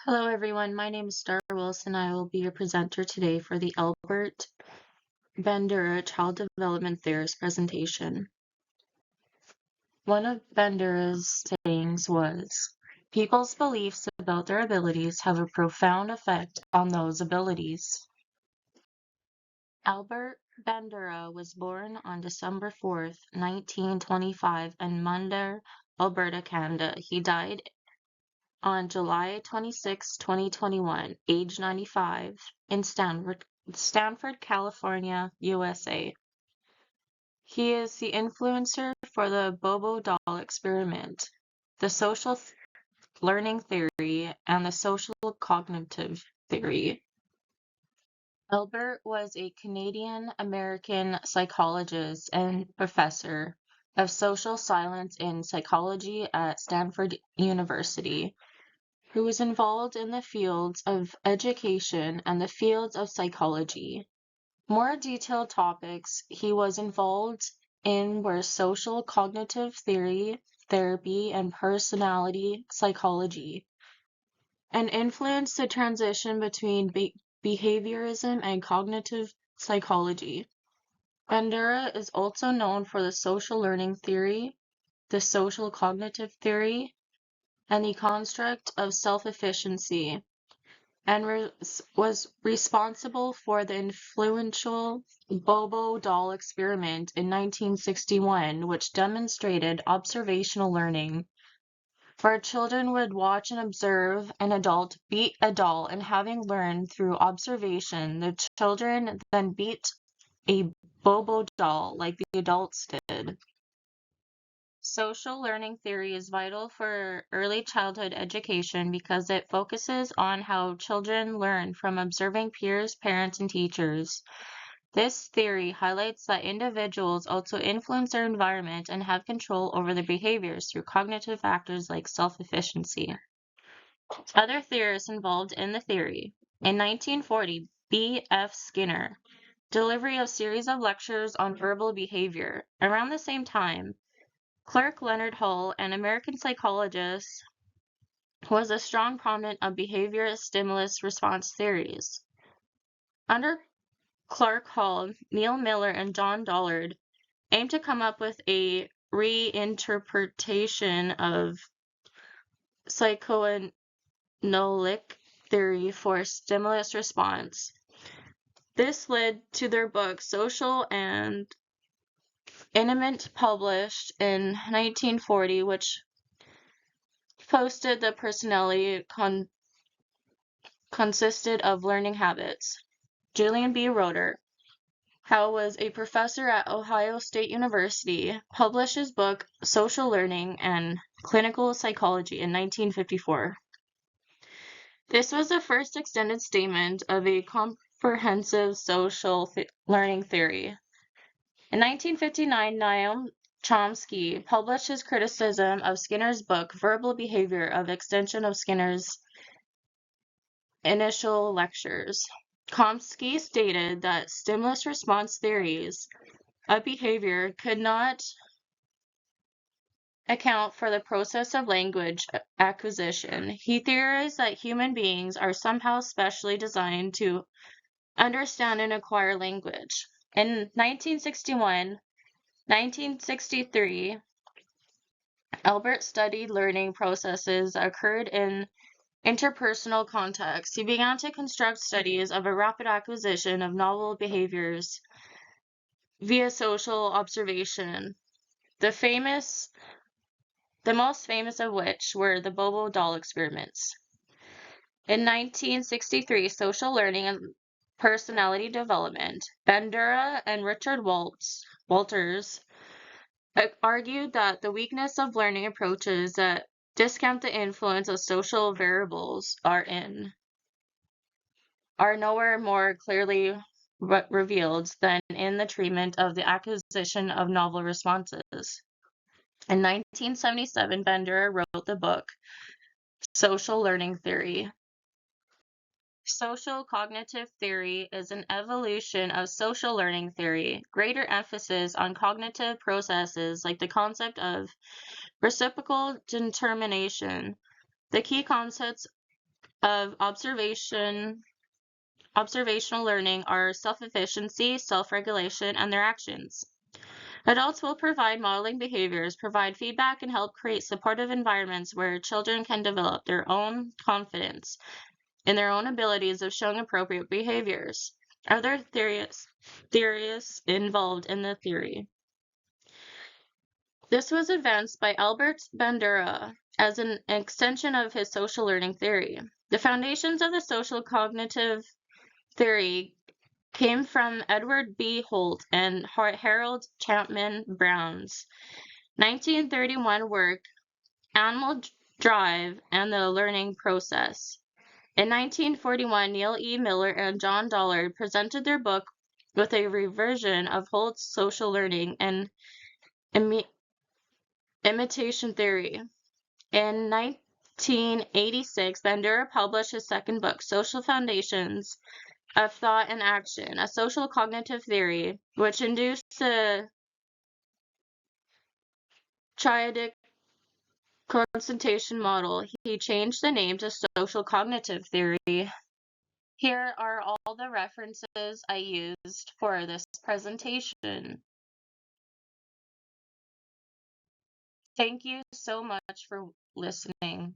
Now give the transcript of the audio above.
Hello everyone, my name is Star Wilson. I will be your presenter today for the Albert Bandura Child Development Theorist presentation. One of Bandura's sayings was, "People's beliefs about their abilities have a profound effect on those abilities." Albert Bandura was born on December 4th, 1925 in Munda, Alberta, Canada. He died on July 26, 2021, age 95, in Stanford, California, USA. He is the influencer for the Bobo doll experiment, the social learning theory, and the social cognitive theory. Albert was a Canadian-American psychologist and professor of social science and psychology at Stanford University, who was involved in the fields of education and the fields of psychology. More detailed topics he was involved in were social cognitive theory, therapy, and personality psychology, and influenced the transition between behaviorism and cognitive psychology. Bandura is also known for the social learning theory, the social cognitive theory, and the construct of self-efficacy, and was responsible for the influential Bobo doll experiment in 1961, which demonstrated observational learning, where children would watch and observe an adult beat a doll, and having learned through observation, the children then beat a Bobo doll like the adults did. Social learning theory is vital for early childhood education because it focuses on how children learn from observing peers, parents, and teachers. This theory highlights that individuals also influence their environment and have control over their behaviors through cognitive factors like self-efficacy. Other theorists involved in the theory. In 1940, B.F. Skinner, delivery of series of lectures on verbal behavior. Around the same time, Clark Leonard Hall, an American psychologist, was a strong proponent of behavior stimulus response theories. Under Clark Hall, Neil Miller and John Dollard aimed to come up with a reinterpretation of psychoanalytic theory for stimulus response. This led to their book Social and Intimate, published in 1940, which posted the personality consisted of learning habits. Julian B. Roeder, who was a professor at Ohio State University, published his book Social Learning and Clinical Psychology in 1954. This was the first extended statement of a comprehensive social learning theory. In 1959, Noam Chomsky published his criticism of Skinner's book, Verbal Behavior, of extension of Skinner's initial lectures. Chomsky stated that stimulus response theories of behavior could not account for the process of language acquisition. He theorized that human beings are somehow specially designed to understand and acquire language. In 1963, Albert studied learning processes that occurred in interpersonal contexts. He began to construct studies of a rapid acquisition of novel behaviors via social observation, the most famous of which were the Bobo doll experiments. In 1963, Social Learning and Personality Development, Bandura and Richard Walters argued that the weakness of learning approaches that discount the influence of social variables are nowhere more clearly revealed than in the treatment of the acquisition of novel responses. In 1977, Bandura wrote the book Social Learning Theory. Social cognitive theory is an evolution of social learning theory, greater emphasis on cognitive processes like the concept of reciprocal determination. The key concepts of observational learning are self-efficiency, self-regulation, and their actions. Adults will provide modeling behaviors, provide feedback, and help create supportive environments where children can develop their own confidence in their own abilities of showing appropriate behaviors. Other theorists involved in the theory. This was advanced by Albert Bandura as an extension of his social learning theory. The foundations of the social cognitive theory came from Edward B. Holt and Harold Chapman Brown's 1931 work, Animal Drive and the Learning Process. In 1941, Neil E. Miller and John Dollard presented their book with a revision of Holt's social learning and imitation theory. In 1986, Bandura published his second book, Social Foundations of Thought and Action, a social cognitive theory, which induced the triadic concentration model. He changed the name to social cognitive theory. Here are all the references I used for this presentation. Thank you so much for listening.